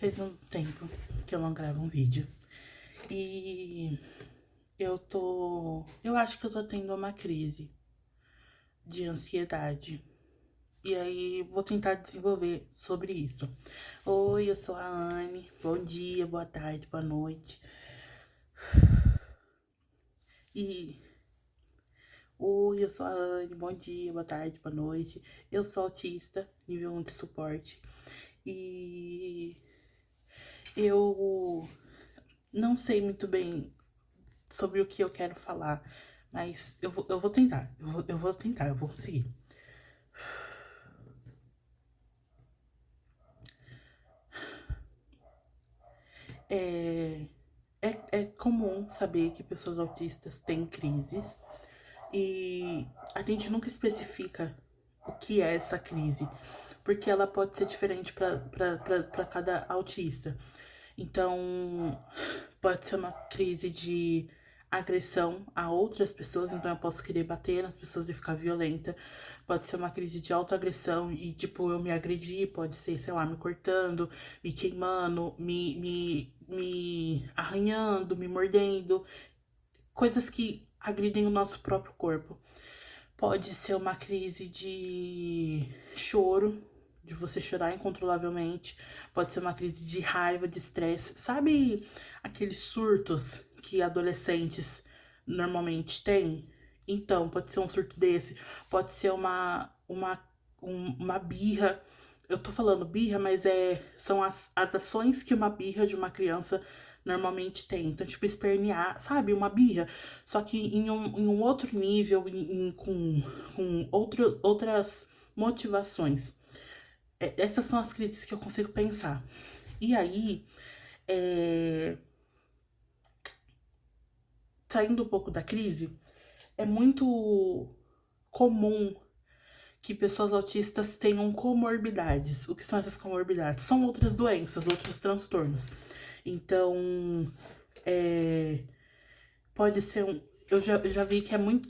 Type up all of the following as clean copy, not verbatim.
Faz um tempo que eu não gravo um vídeo. E eu acho que eu tô tendo uma crise de ansiedade. E aí vou tentar desenvolver sobre isso. Oi, eu sou a Anne. Bom dia, boa tarde, boa noite. E oi, eu sou a Anne. Bom dia, boa tarde, boa noite. Eu sou autista, nível 1 de suporte. E eu não sei muito bem sobre o que eu quero falar, mas eu vou tentar, eu vou conseguir. É, é comum saber que pessoas autistas têm crises e a gente nunca especifica o que é essa crise, porque ela pode ser diferente para cada autista. Então, pode ser uma crise de agressão a outras pessoas, então eu posso querer bater nas pessoas e ficar violenta. Pode ser uma crise de autoagressão e, tipo, eu me agredir, pode ser, sei lá, me cortando, me queimando, me arranhando, me mordendo. Coisas que agridem o nosso próprio corpo. Pode ser uma crise de choro, de você chorar incontrolavelmente. Pode ser uma crise de raiva, de estresse. Sabe aqueles surtos que adolescentes normalmente têm? Então, pode ser um surto desse. Pode ser uma birra. Eu tô falando birra, mas são as ações que uma birra de uma criança normalmente tem. Então, tipo, espernear, sabe? Uma birra. Só que em um outro nível, com outras motivações. Essas são as crises que eu consigo pensar. E aí, saindo um pouco da crise, é muito comum que pessoas autistas tenham comorbidades. O que são essas comorbidades? São outras doenças, outros transtornos. Então, pode ser um. Eu já vi que é muito.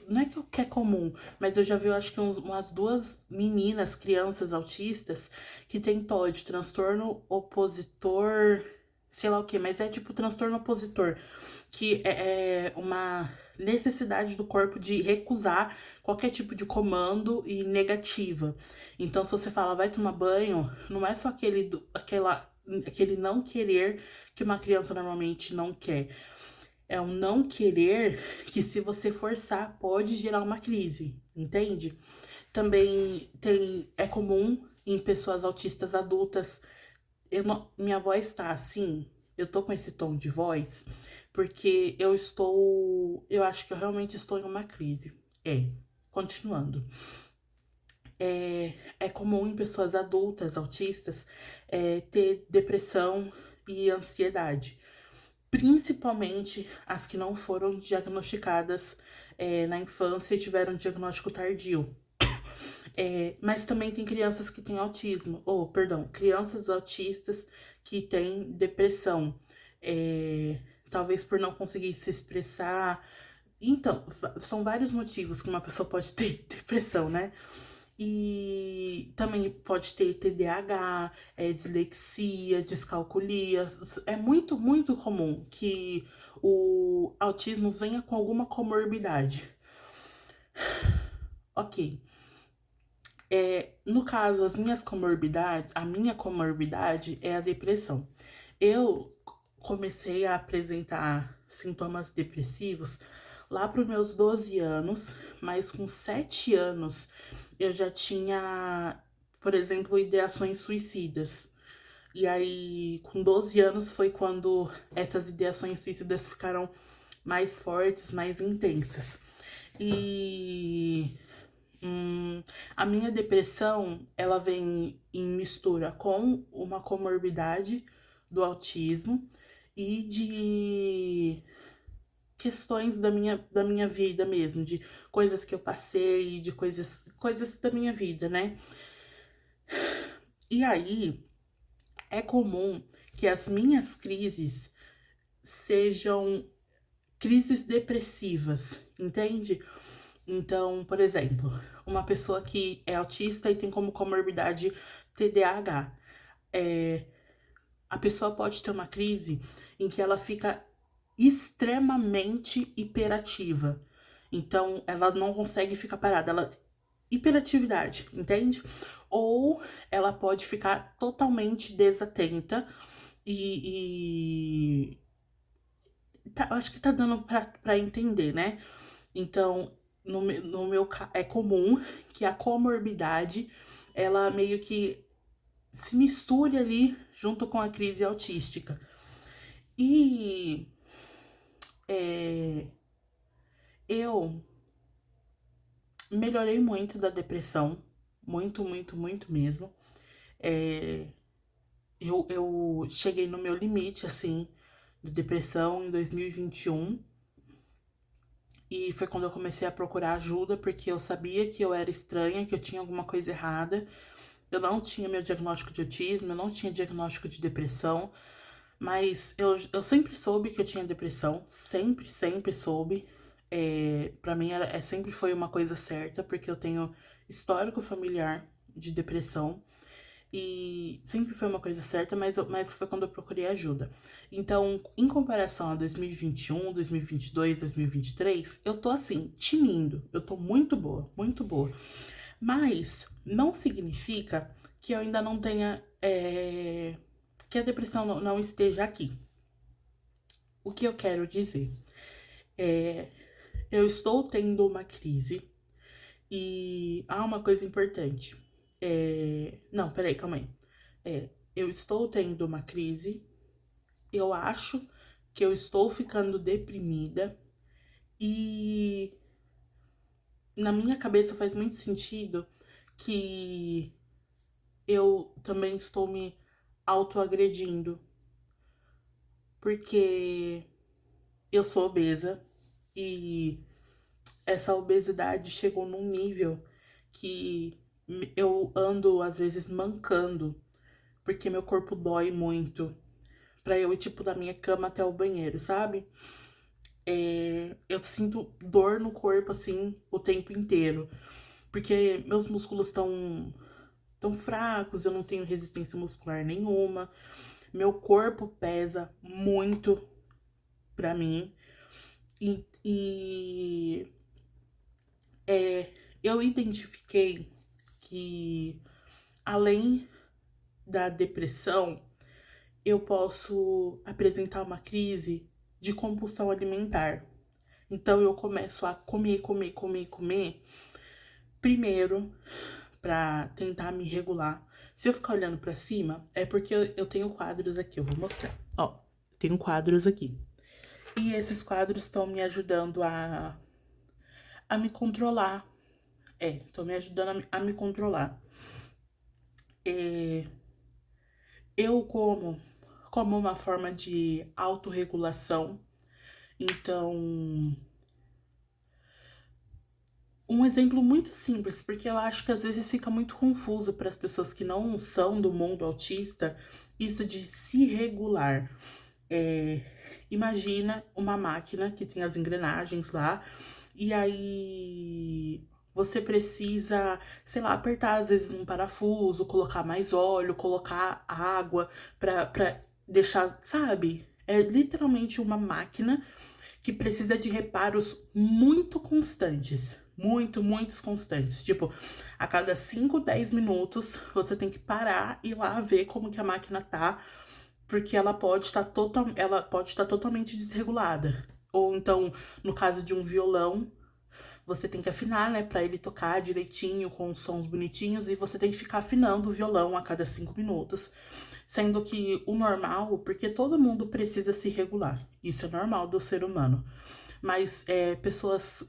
Não é que é comum, mas eu já vi, eu acho que umas duas meninas, crianças autistas, que tem TOD, transtorno opositor, sei lá o que, mas é tipo transtorno opositor, que é uma necessidade do corpo de recusar qualquer tipo de comando e negativa. Então, se você fala, vai tomar banho, não é só aquele não querer que uma criança normalmente não quer. É um não querer que, se você forçar, pode gerar uma crise, entende? Também é comum em pessoas autistas adultas. Minha voz tá assim, eu tô com esse tom de voz, porque eu acho que eu realmente estou em uma crise. Continuando. É comum em pessoas adultas autistas ter depressão e ansiedade, principalmente as que não foram diagnosticadas na infância e tiveram diagnóstico tardio. Mas também tem crianças que têm autismo, ou, perdão, crianças autistas que têm depressão, talvez por não conseguir se expressar. Então, são vários motivos que uma pessoa pode ter depressão, né? E também pode ter TDAH, dislexia, descalculia. É muito, muito comum que o autismo venha com alguma comorbidade. Ok. No caso, a minha comorbidade é a depressão. Eu comecei a apresentar sintomas depressivos lá para os meus 12 anos, mas com 7 anos eu já tinha, por exemplo, ideações suicidas. E aí, com 12 anos foi quando essas ideações suicidas ficaram mais fortes, mais intensas. E a minha depressão, ela vem em mistura com uma comorbidade do autismo e de questões da minha vida mesmo, de coisas que eu passei, de coisas da minha vida, né? E aí, é comum que as minhas crises sejam crises depressivas, entende? Então, por exemplo, uma pessoa que é autista e tem como comorbidade TDAH. a pessoa pode ter uma crise em que ela fica extremamente hiperativa. Então, ela não consegue ficar parada. Hiperatividade, entende? Ou ela pode ficar totalmente desatenta e acho que tá dando pra entender, né? Então, no meu é comum que a comorbidade, ela meio que se misture ali junto com a crise autística. E eu melhorei muito da depressão, muito, muito, muito mesmo. Eu cheguei no meu limite, assim, de depressão em 2021. E foi quando eu comecei a procurar ajuda, porque eu sabia que eu era estranha, que eu tinha alguma coisa errada. Eu não tinha meu diagnóstico de autismo, eu não tinha diagnóstico de depressão. Mas eu sempre soube que eu tinha depressão, sempre, sempre soube. Pra mim sempre foi uma coisa certa, porque eu tenho histórico familiar de depressão. E sempre foi uma coisa certa, mas foi quando eu procurei ajuda. Então, em comparação a 2021, 2022, 2023, eu tô assim, tinindo. Eu tô muito boa, muito boa. Mas não significa que eu ainda não tenha. Que a depressão não esteja aqui. O que eu quero dizer? Eu estou tendo uma crise e há uma coisa importante. Não, peraí, calma aí. Eu estou tendo uma crise, eu acho que eu estou ficando deprimida e na minha cabeça faz muito sentido que eu também estou me autoagredindo, porque eu sou obesa e essa obesidade chegou num nível que eu ando às vezes mancando, porque meu corpo dói muito pra eu ir tipo da minha cama até o banheiro, sabe? Eu sinto dor no corpo assim o tempo inteiro, porque meus músculos estão tão fracos, eu não tenho resistência muscular nenhuma, meu corpo pesa muito pra mim e eu identifiquei que além da depressão, eu posso apresentar uma crise de compulsão alimentar. Então eu começo a comer, comer, comer, comer, primeiro pra tentar me regular. Se eu ficar olhando pra cima, é porque eu tenho quadros aqui, eu vou mostrar. Ó, tenho quadros aqui. E esses quadros estão me ajudando a me controlar. Estão me ajudando a me controlar. Eu como uma forma de autorregulação. Então, um exemplo muito simples, porque eu acho que às vezes fica muito confuso para as pessoas que não são do mundo autista, isso de se regular. Imagina uma máquina que tem as engrenagens lá, e aí você precisa, sei lá, apertar às vezes um parafuso, colocar mais óleo, colocar água pra deixar, sabe? É literalmente uma máquina que precisa de reparos muito constantes. Muito, muitos constantes. Tipo, a cada 5, 10 minutos, você tem que parar e ir lá ver como que a máquina tá, porque ela pode estar totalmente desregulada. Ou então, no caso de um violão, você tem que afinar, né, pra ele tocar direitinho, com sons bonitinhos, e você tem que ficar afinando o violão a cada 5 minutos. Sendo que o normal, porque todo mundo precisa se regular, isso é normal do ser humano. Mas pessoas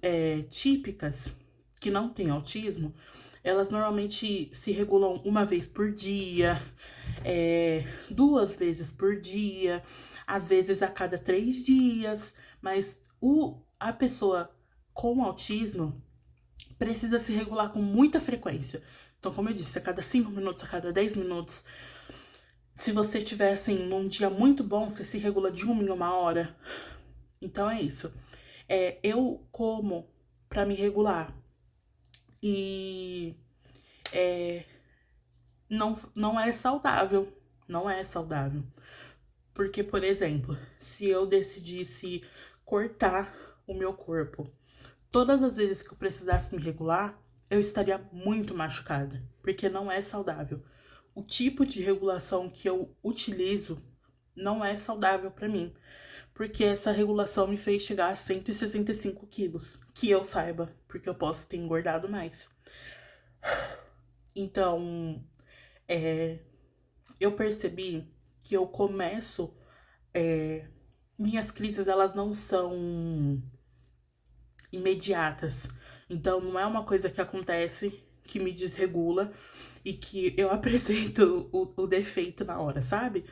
típicas que não têm autismo, elas normalmente se regulam uma vez por dia, 2 vezes por dia, às vezes a cada 3 dias, mas a pessoa com autismo precisa se regular com muita frequência. Então, como eu disse, a cada 5 minutos, a cada 10 minutos. Se você tiver, assim, num dia muito bom, você se regula de 1 em 1 hora. Então, é isso. Eu como pra me regular. E não é saudável. Não é saudável. Porque, por exemplo, se eu decidisse cortar o meu corpo, todas as vezes que eu precisasse me regular, eu estaria muito machucada, porque não é saudável. O tipo de regulação que eu utilizo não é saudável pra mim, porque essa regulação me fez chegar a 165 quilos, que eu saiba, porque eu posso ter engordado mais. Então, eu percebi que eu começo, minhas crises, elas não são imediatas. Então, não é uma coisa que acontece, que me desregula e que eu apresento o defeito na hora, sabe?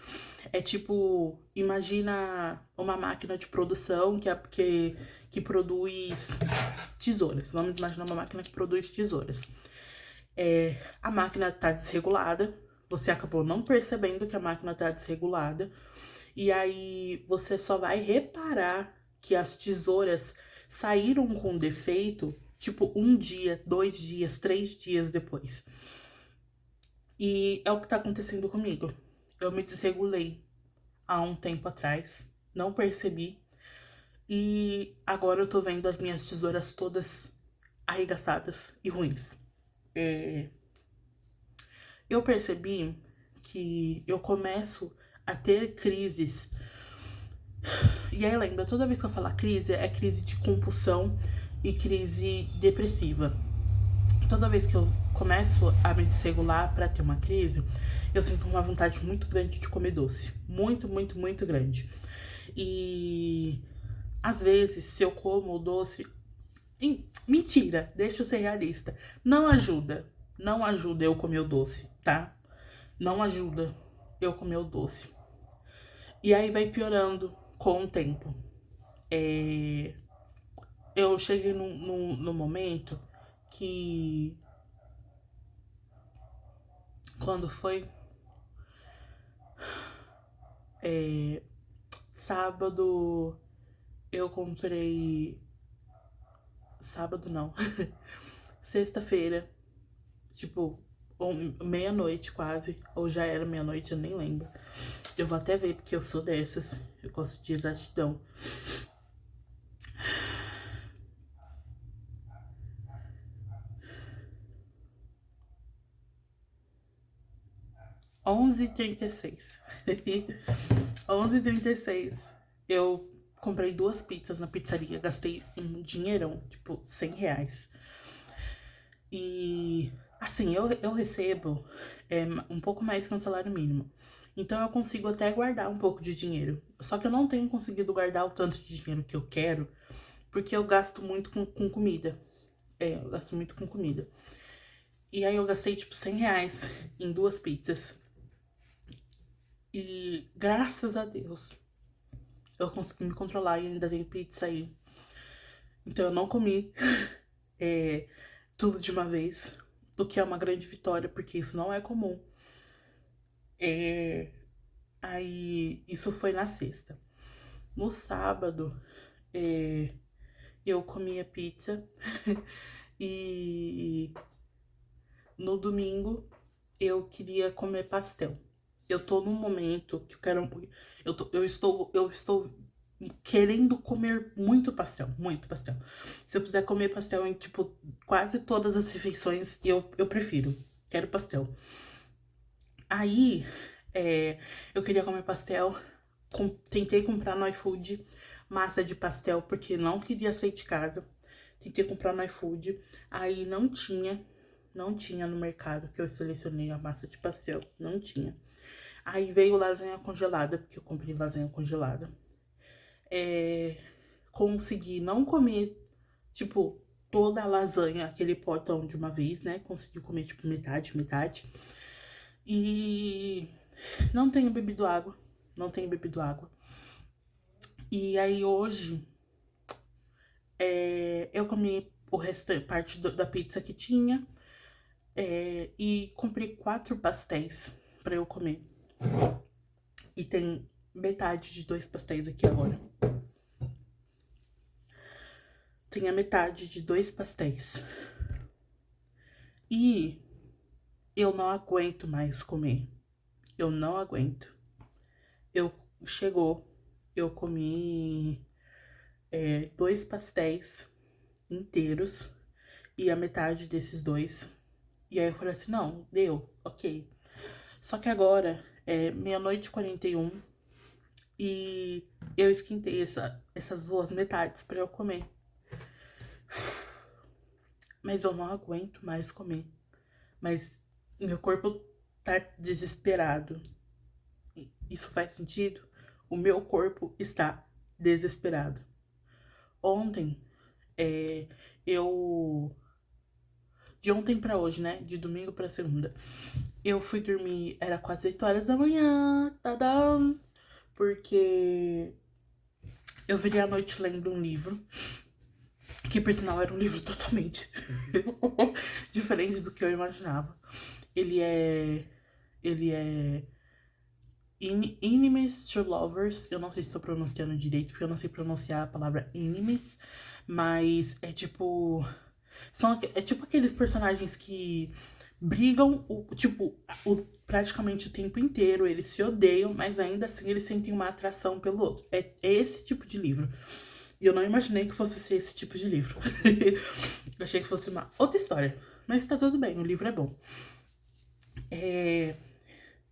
É tipo, imagina uma máquina de produção que produz tesouras. Vamos imaginar uma máquina que produz tesouras. A máquina tá desregulada, você acabou não percebendo que a máquina tá desregulada, e aí você só vai reparar que as tesouras saíram com defeito, tipo, 1 dia, 2 dias, 3 dias depois. E é o que tá acontecendo comigo. Eu me desregulei há um tempo atrás, não percebi, e agora eu tô vendo as minhas tesouras todas arregaçadas e ruins. Eu percebi que eu começo a ter crises. E aí lembra, toda vez que eu falar crise, é crise de compulsão e crise depressiva. Toda vez que eu começo a me desregular para ter uma crise, eu sinto uma vontade muito grande de comer doce. Muito, muito, muito grande. E às vezes, se eu como o doce. Mentira, deixa eu ser realista. Não ajuda. Não ajuda eu comer o doce, tá? Não ajuda eu comer o doce. E aí vai piorando com o tempo. Eu cheguei no momento que. Quando foi? Sábado eu comprei. Sábado não. Sexta-feira. Tipo, meia-noite quase. Ou já era meia-noite, eu nem lembro. Eu vou até ver, porque eu sou dessas. Eu gosto de exatidão. 11h36. 11h36. Eu comprei 2 pizzas na pizzaria. Gastei um dinheirão, tipo, R$ 100. E, assim, eu recebo um pouco mais que um salário mínimo. Então, eu consigo até guardar um pouco de dinheiro. Só que eu não tenho conseguido guardar o tanto de dinheiro que eu quero, porque eu gasto muito com comida. Eu gasto muito com comida. E aí, eu gastei, tipo, R$ 100 em 2 pizzas. E, graças a Deus, eu consegui me controlar e ainda tem pizza aí. Então, eu não comi tudo de uma vez, o que é uma grande vitória, porque isso não é comum. Aí, isso foi na sexta. No sábado, eu comi a pizza e no domingo eu queria comer pastel. Eu tô num momento que eu quero. Eu estou querendo comer muito pastel, muito pastel. Se eu puder comer pastel em, tipo, quase todas as refeições, eu prefiro. Quero pastel. Aí, eu queria comer pastel, tentei comprar no iFood massa de pastel, porque não queria sair de casa. Tentei comprar no iFood, aí não tinha no mercado que eu selecionei a massa de pastel, não tinha. Aí veio lasanha congelada, porque eu comprei lasanha congelada. Consegui não comer, tipo, toda a lasanha, aquele potão de uma vez, né? Consegui comer, tipo, metade, metade. E não tenho bebido água, não tenho bebido água. E aí hoje, eu comi o restante, parte da pizza que tinha, e comprei 4 pastéis pra eu comer. E tem metade de 2 pastéis aqui agora. Tem a metade de 2 pastéis. E eu não aguento mais comer. Eu não aguento. Chegou, eu comi 2 pastéis inteiros e a metade desses 2. E aí eu falei assim, não, deu, ok. Só que agora é meia-noite e 41 e eu esquentei essas 2 metades pra eu comer. Mas eu não aguento mais comer. Mas meu corpo tá desesperado. Isso faz sentido? O meu corpo está desesperado. Ontem, eu... De ontem pra hoje, né? De domingo pra segunda. Eu fui dormir, era quase 8 horas da manhã. Tadam! Porque eu virei a noite lendo um livro. Que, por sinal, era um livro totalmente diferente do que eu imaginava. Ele é... Enemies to Lovers. Eu não sei se estou pronunciando direito, porque eu não sei pronunciar a palavra enemies. Mas é tipo... É tipo aqueles personagens que brigam, praticamente o tempo inteiro. Eles se odeiam, mas ainda assim eles sentem uma atração pelo outro. É esse tipo de livro. E eu não imaginei que fosse ser esse tipo de livro. Eu achei que fosse uma outra história. Mas tá tudo bem, o livro é bom.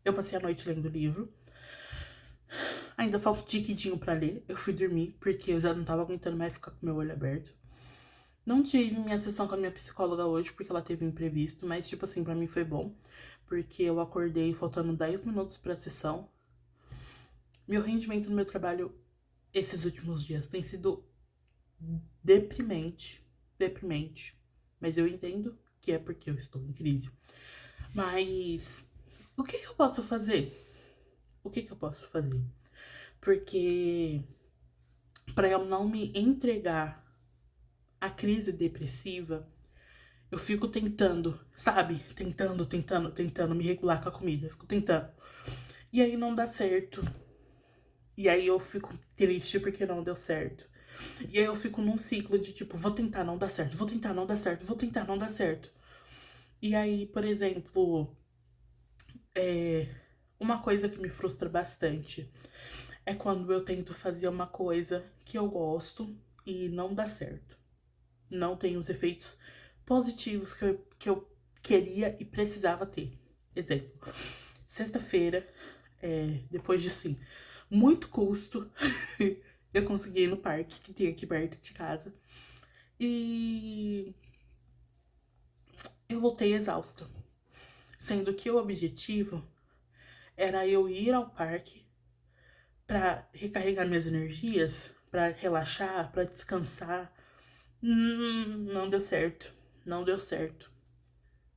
Eu passei a noite lendo o livro. Ainda falta um tiquidinho pra ler. Eu fui dormir, porque eu já não tava aguentando mais ficar com meu olho aberto. Não tive minha sessão com a minha psicóloga hoje, porque ela teve um imprevisto. Mas, tipo assim, pra mim foi bom. Porque eu acordei faltando 10 minutos pra sessão. Meu rendimento no meu trabalho esses últimos dias tem sido deprimente. Deprimente. Mas eu entendo que é porque eu estou em crise. Mas o que eu posso fazer? O que eu posso fazer? Porque para eu não me entregar à crise depressiva, eu fico tentando, sabe? Tentando me regular com a comida. Eu fico tentando. E aí não dá certo. E aí eu fico triste porque não deu certo. E aí eu fico num ciclo de tipo, vou tentar, não dá certo, vou tentar, não dá certo, vou tentar, não dá certo. E aí, por exemplo, uma coisa que me frustra bastante é quando eu tento fazer uma coisa que eu gosto e não dá certo. Não tem os efeitos positivos que eu queria e precisava ter. Exemplo, sexta-feira, depois de assim, muito custo, eu consegui ir no parque que tem aqui perto de casa. E eu voltei exausta. Sendo que o objetivo era eu ir ao parque pra recarregar minhas energias, pra relaxar, pra descansar. Não deu certo. Não deu certo.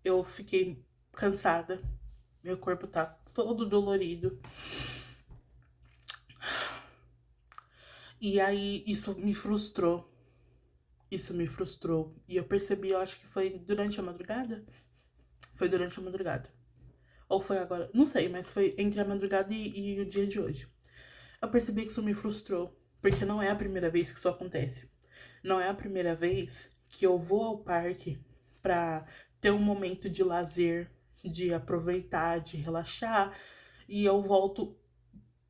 Eu fiquei cansada. Meu corpo tá todo dolorido. E aí isso me frustrou. Isso me frustrou. E eu percebi, eu acho que foi durante a madrugada. Foi durante a madrugada. Ou foi agora, não sei, mas foi entre a madrugada e o dia de hoje. Eu percebi que isso me frustrou. Porque não é a primeira vez que isso acontece. Não é a primeira vez que eu vou ao parque pra ter um momento de lazer, de aproveitar, de relaxar, e eu volto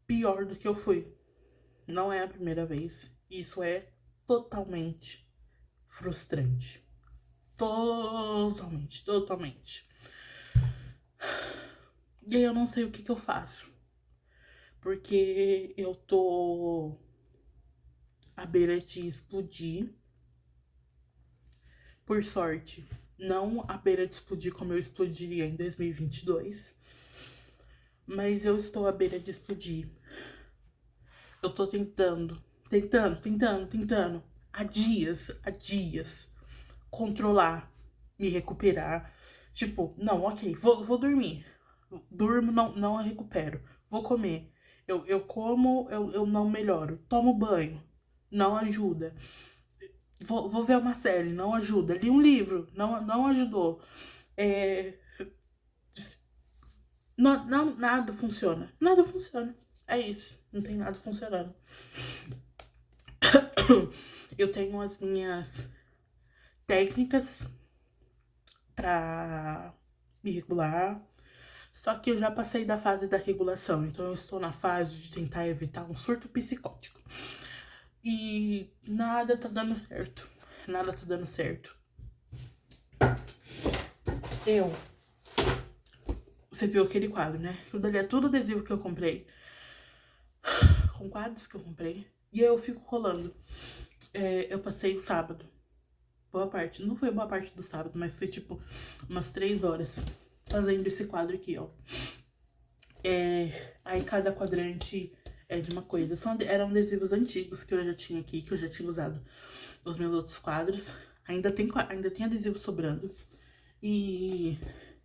pior do que eu fui. Não é a primeira vez. Isso é totalmente frustrante. Totalmente, totalmente. E aí eu não sei o que eu faço. Porque eu tô à beira de explodir. Por sorte, não à beira de explodir como eu explodiria em 2022. Mas eu estou à beira de explodir. Eu tô tentando, há dias, controlar, me recuperar. Tipo, não, ok, vou dormir. Durmo, não recupero. Vou comer. Eu como, eu não melhoro. Tomo banho, não ajuda. Vou ver uma série, não ajuda. Li um livro, não ajudou. Nada funciona. Nada funciona. É isso. Não tem nada funcionando. Eu tenho as minhas técnicas pra me regular. Só que eu já passei da fase da regulação, então eu estou na fase de tentar evitar um surto psicótico. E nada tá dando certo. Nada tá dando certo. Você viu aquele quadro, né? Aquilo dali é tudo adesivo que eu comprei. Com quadros que eu comprei. E aí eu fico colando. Eu passei o sábado. Boa parte. Não foi boa parte do sábado, mas foi tipo umas 3 horas fazendo esse quadro aqui, ó. Aí cada quadrante é de uma coisa. Eram adesivos antigos que eu já tinha aqui, que eu já tinha usado nos meus outros quadros. Ainda tem adesivo sobrando. E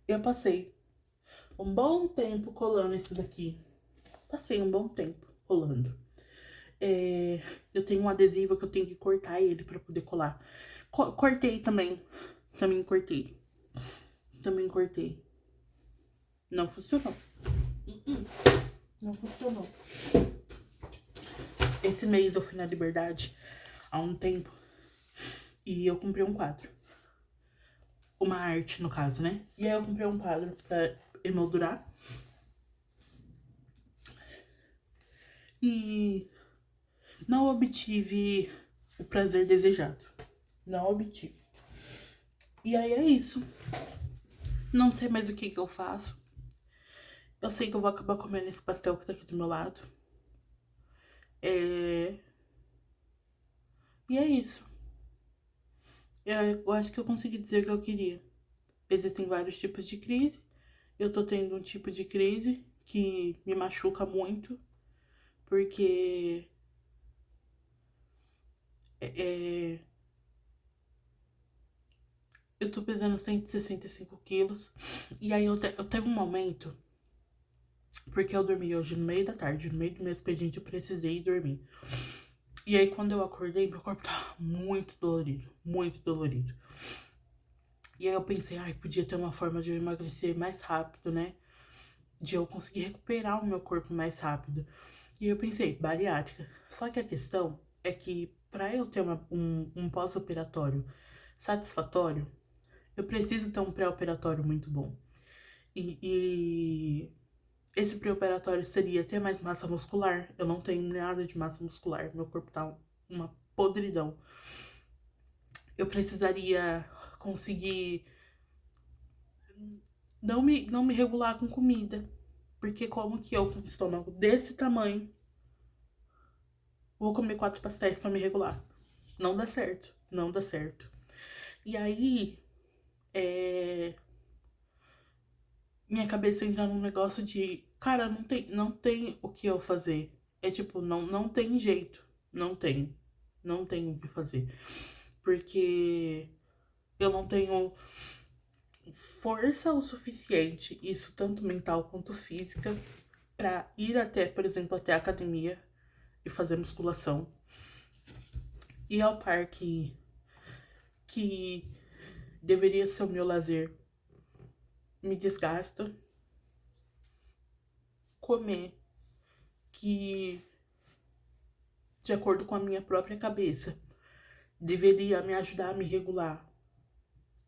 eu passei um bom tempo colando esse daqui. Passei um bom tempo colando. Eu tenho um adesivo que eu tenho que cortar ele pra poder colar. Cortei também. Também cortei. Não funcionou. Não funcionou. Esse mês eu fui na Liberdade há um tempo e eu comprei um quadro. Uma arte, no caso, né? E aí eu comprei um quadro pra emoldurar. E não obtive o prazer desejado. Não obtive. E aí é isso. Não sei mais o que eu faço. Eu sei que eu vou acabar comendo esse pastel que tá aqui do meu lado. E é isso. Eu acho que eu consegui dizer o que eu queria. Existem vários tipos de crise. Eu tô tendo um tipo de crise que me machuca muito. Porque eu tô pesando 165 quilos. E aí eu teve um momento, porque eu dormi hoje no meio da tarde, no meio do meu expediente, eu precisei dormir. E aí quando eu acordei, meu corpo tava muito dolorido, muito dolorido. E aí eu pensei, podia ter uma forma de eu emagrecer mais rápido, né? De eu conseguir recuperar o meu corpo mais rápido. E eu pensei, bariátrica. Só que a questão é que pra eu ter um pós-operatório satisfatório, eu preciso ter um pré-operatório muito bom. E esse pré-operatório seria ter mais massa muscular. Eu não tenho nada de massa muscular. Meu corpo tá uma podridão. Eu precisaria conseguir não me regular com comida. Porque como que eu, com um estômago desse tamanho, vou comer 4 pastéis pra me regular? Não dá certo. Não dá certo. E aí, minha cabeça entra num negócio de, cara, não tem o que eu fazer. É tipo, não tem jeito. Não tem o que fazer. Porque eu não tenho força o suficiente, isso tanto mental quanto física, pra ir até, por exemplo, até a academia e fazer musculação. Ir ao parque, que deveria ser o meu lazer, me desgasta. Comer, que de acordo com a minha própria cabeça deveria me ajudar a me regular,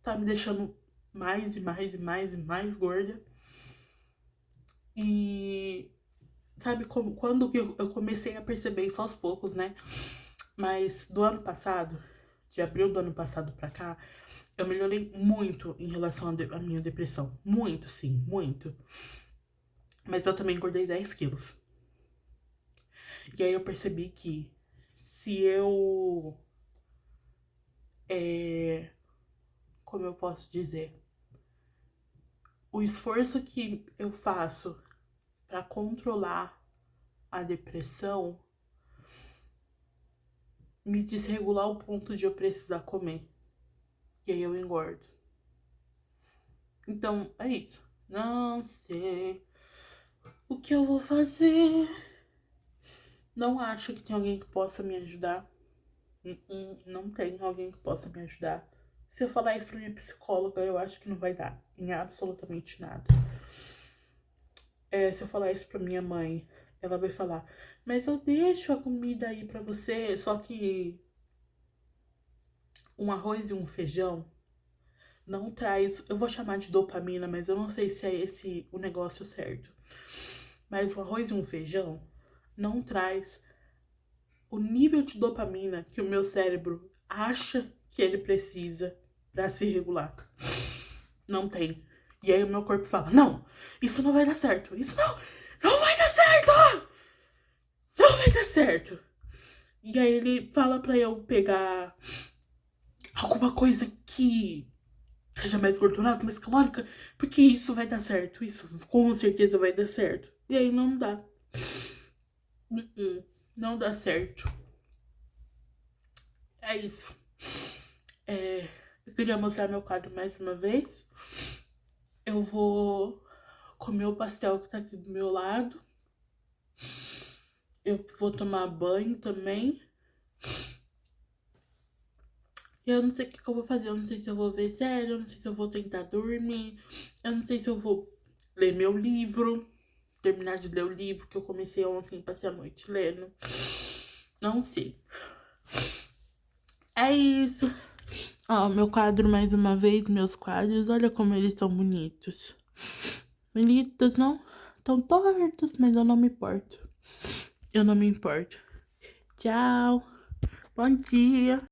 tá me deixando mais e mais e mais e mais gorda. E sabe quando que eu comecei a perceber isso aos poucos, né? Mas do ano passado, de abril do ano passado pra cá, eu melhorei muito em relação à minha depressão. Muito, sim, muito. Mas eu também engordei 10 quilos. E aí eu percebi que se eu... como eu posso dizer? O esforço que eu faço para controlar a depressão me desregular ao ponto de eu precisar comer. E aí eu engordo. Então, é isso. Não sei o que eu vou fazer. Não acho que tem alguém que possa me ajudar. Não tem alguém que possa me ajudar. Se eu falar isso pra minha psicóloga, eu acho que não vai dar em absolutamente nada. Se eu falar isso pra minha mãe, ela vai falar, mas eu deixo a comida aí pra você, só que um arroz e um feijão não traz... Eu vou chamar de dopamina, mas eu não sei se é esse o negócio certo. Mas o arroz e um feijão não traz o nível de dopamina que o meu cérebro acha que ele precisa pra se regular. Não tem. E aí o meu corpo fala, não, isso não vai dar certo. Isso não vai dar certo! Não vai dar certo. E aí ele fala pra eu pegar alguma coisa que seja mais gordurosa, mais calórica, porque isso vai dar certo. Isso com certeza vai dar certo. E aí não dá. Não dá certo. É isso. Eu queria mostrar meu quadro mais uma vez. Eu vou comer o pastel que tá aqui do meu lado. Eu vou tomar banho também. Eu não sei o que eu vou fazer. Eu não sei se eu vou ver série. Eu não sei se eu vou tentar dormir. Eu não sei se eu vou ler meu livro. Terminar de ler o livro que eu comecei ontem. Passei a noite lendo. Não sei. É isso. Ó, meu quadro mais uma vez. Meus quadros. Olha como eles são bonitos. Bonitos, não? Tão tortos, mas eu não me importo. Eu não me importo. Tchau. Bom dia.